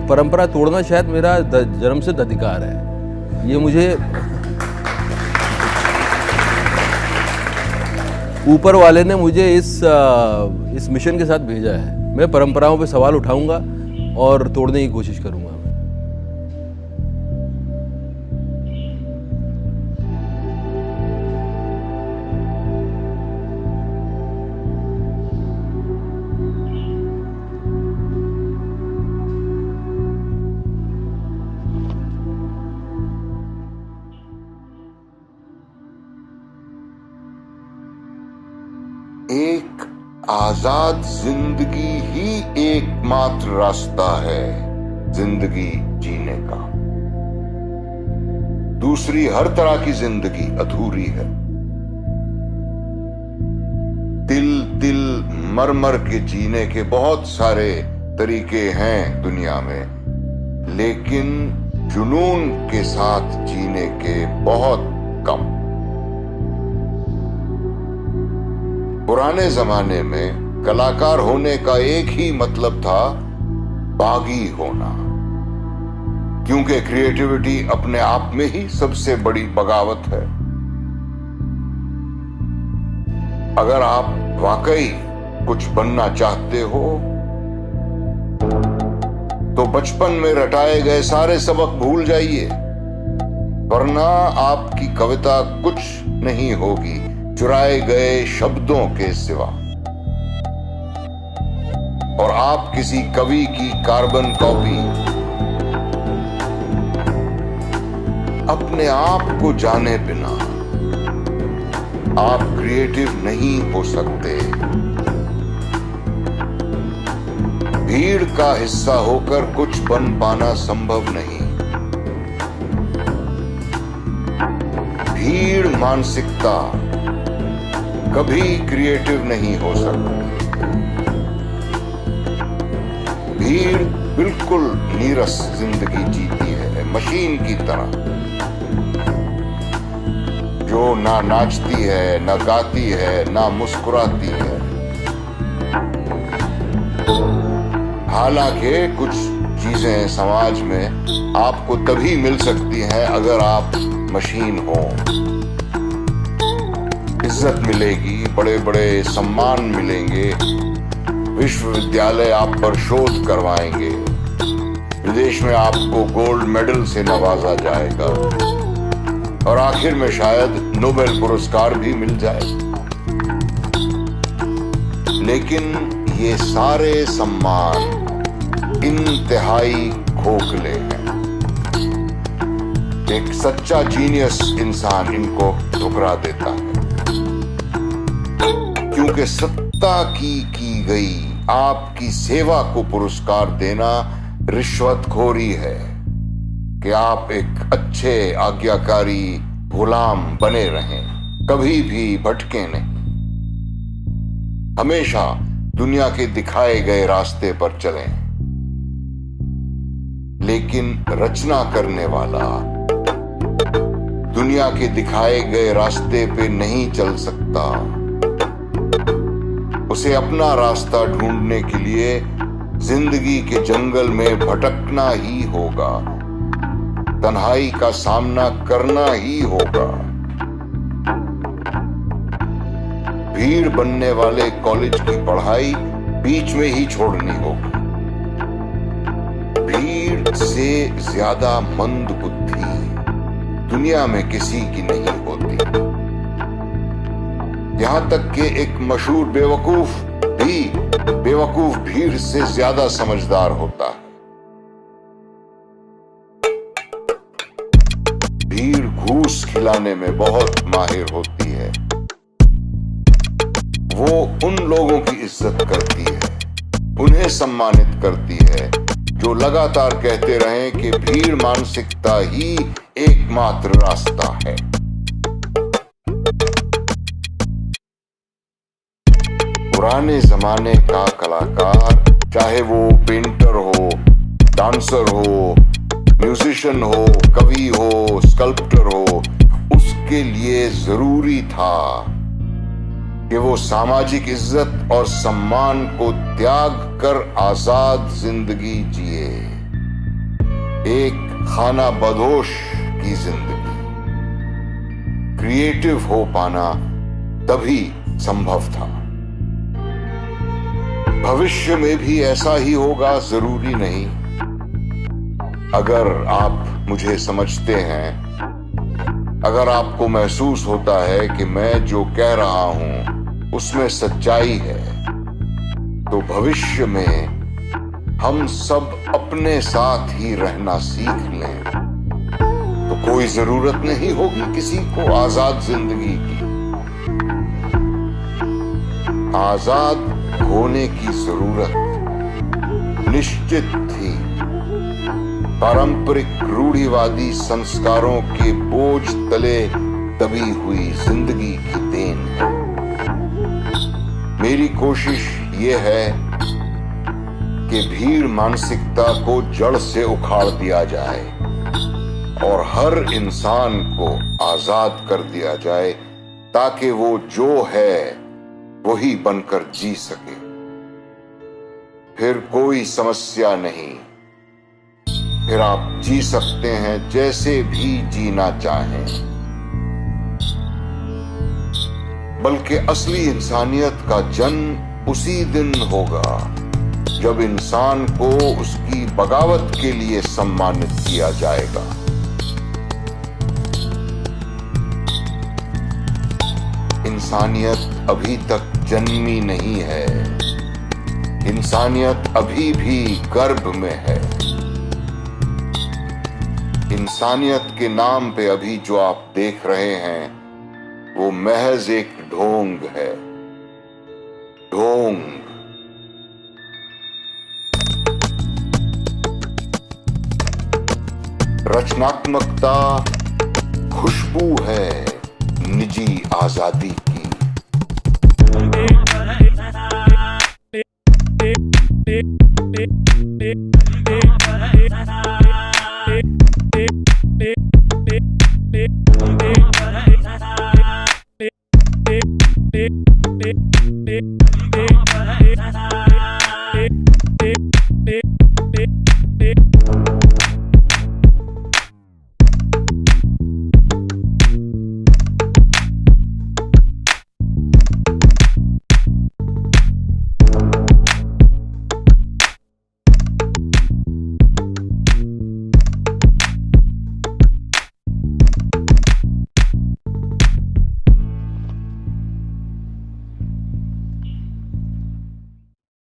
परंपरा तोड़ना शायद मेरा जन्मसिद्ध अधिकार है। ये मुझे ऊपर वाले ने मुझे इस मिशन के साथ भेजा है। मैं परंपराओं पे सवाल उठाऊंगा और तोड़ने की कोशिश करूंगा। एक आजाद जिंदगी ही एकमात्र रास्ता है जिंदगी जीने का। दूसरी हर तरह की जिंदगी अधूरी है। तिल तिल मर मर के जीने के बहुत सारे तरीके हैं दुनिया में, लेकिन जुनून के साथ जीने के बहुत कम। पुराने जमाने में कलाकार होने का एक ही मतलब था, बागी होना, क्योंकि क्रिएटिविटी अपने आप में ही सबसे बड़ी बगावत है। अगर आप वाकई कुछ बनना चाहते हो तो बचपन में रटाए गए सारे सबक भूल जाइए, वरना आपकी कविता कुछ नहीं होगी चुराए गए शब्दों के सिवा। और आप किसी कवि की कार्बन कॉपी अपने आप को जाने बिना आप क्रिएटिव नहीं हो सकते। भीड़ का हिस्सा होकर कुछ बन पाना संभव नहीं। भीड़ मानसिकता कभी क्रिएटिव नहीं हो सकती। भीड़ बिल्कुल नीरस जिंदगी जीती है, मशीन की तरह, जो ना नाचती है, ना गाती है, ना मुस्कुराती है। हालांकि कुछ चीजें समाज में आपको तभी मिल सकती हैं अगर आप मशीन हो। इज्जत मिलेगी, बड़े बड़े सम्मान मिलेंगे, विश्वविद्यालय आप पर शोध करवाएंगे, विदेश में आपको गोल्ड मेडल से नवाजा जाएगा और आखिर में शायद नोबेल पुरस्कार भी मिल जाए। लेकिन ये सारे सम्मान इंतहाई खोखले हैं। एक सच्चा जीनियस इंसान इनको ठुकरा देता है, क्योंकि सत्ता की गई आपकी सेवा को पुरस्कार देना रिश्वतखोरी है कि आप एक अच्छे आज्ञाकारी गुलाम बने रहें, कभी भी भटके नहीं, हमेशा दुनिया के दिखाए गए रास्ते पर चलें। लेकिन रचना करने वाला दुनिया के दिखाए गए रास्ते पे नहीं चल सकता। उसे अपना रास्ता ढूंढने के लिए जिंदगी के जंगल में भटकना ही होगा, तन्हाई का सामना करना ही होगा। भीड़ बनने वाले कॉलेज की पढ़ाई बीच में ही छोड़नी होगी। भीड़ से ज्यादा मंद बुद्धि दुनिया में किसी की नहीं होती। यहां तक कि एक मशहूर बेवकूफ भी बेवकूफ भीड़ से ज्यादा समझदार होता है। भीड़ घूस खिलाने में बहुत माहिर होती है। वो उन लोगों की इज्जत करती है, उन्हें सम्मानित करती है जो लगातार कहते रहें कि भीड़ मानसिकता ही एकमात्र रास्ता है। पुराने जमाने का कलाकार, चाहे वो पेंटर हो, डांसर हो, म्यूजिशियन हो, कवि हो, स्कल्प्टर हो, उसके लिए जरूरी था कि वो सामाजिक इज्जत और सम्मान को त्याग कर आजाद जिंदगी जिए। एक खाना बदोश की जिंदगी। क्रिएटिव हो पाना तभी संभव था। भविष्य में भी ऐसा ही होगा जरूरी नहीं। अगर आप मुझे समझते हैं, अगर आपको महसूस होता है कि मैं जो कह रहा हूं उसमें सच्चाई है, तो भविष्य में हम सब अपने साथ ही रहना सीख लें तो कोई जरूरत नहीं होगी किसी को आजाद जिंदगी की। आजाद होने की जरूरत निश्चित थी। पारंपरिक रूढ़िवादी संस्कारों के बोझ तले दबी हुई जिंदगी की देन है। मेरी कोशिश ये है कि भीड़ मानसिकता को जड़ से उखाड़ दिया जाए और हर इंसान को आजाद कर दिया जाए ताकि वो जो है वही बनकर जी सके। फिर कोई समस्या नहीं, फिर आप जी सकते हैं जैसे भी जीना चाहें। बल्कि असली इंसानियत का जन्म उसी दिन होगा जब इंसान को उसकी बगावत के लिए सम्मानित किया जाएगा। इंसानियत अभी तक जन्मी नहीं है। इंसानियत अभी भी गर्भ में है। इंसानियत के नाम पे अभी जो आप देख रहे हैं वो महज एक ढोंग है। ढोंग। रचनात्मकता खुशबू है निजी आजादी की। Beep.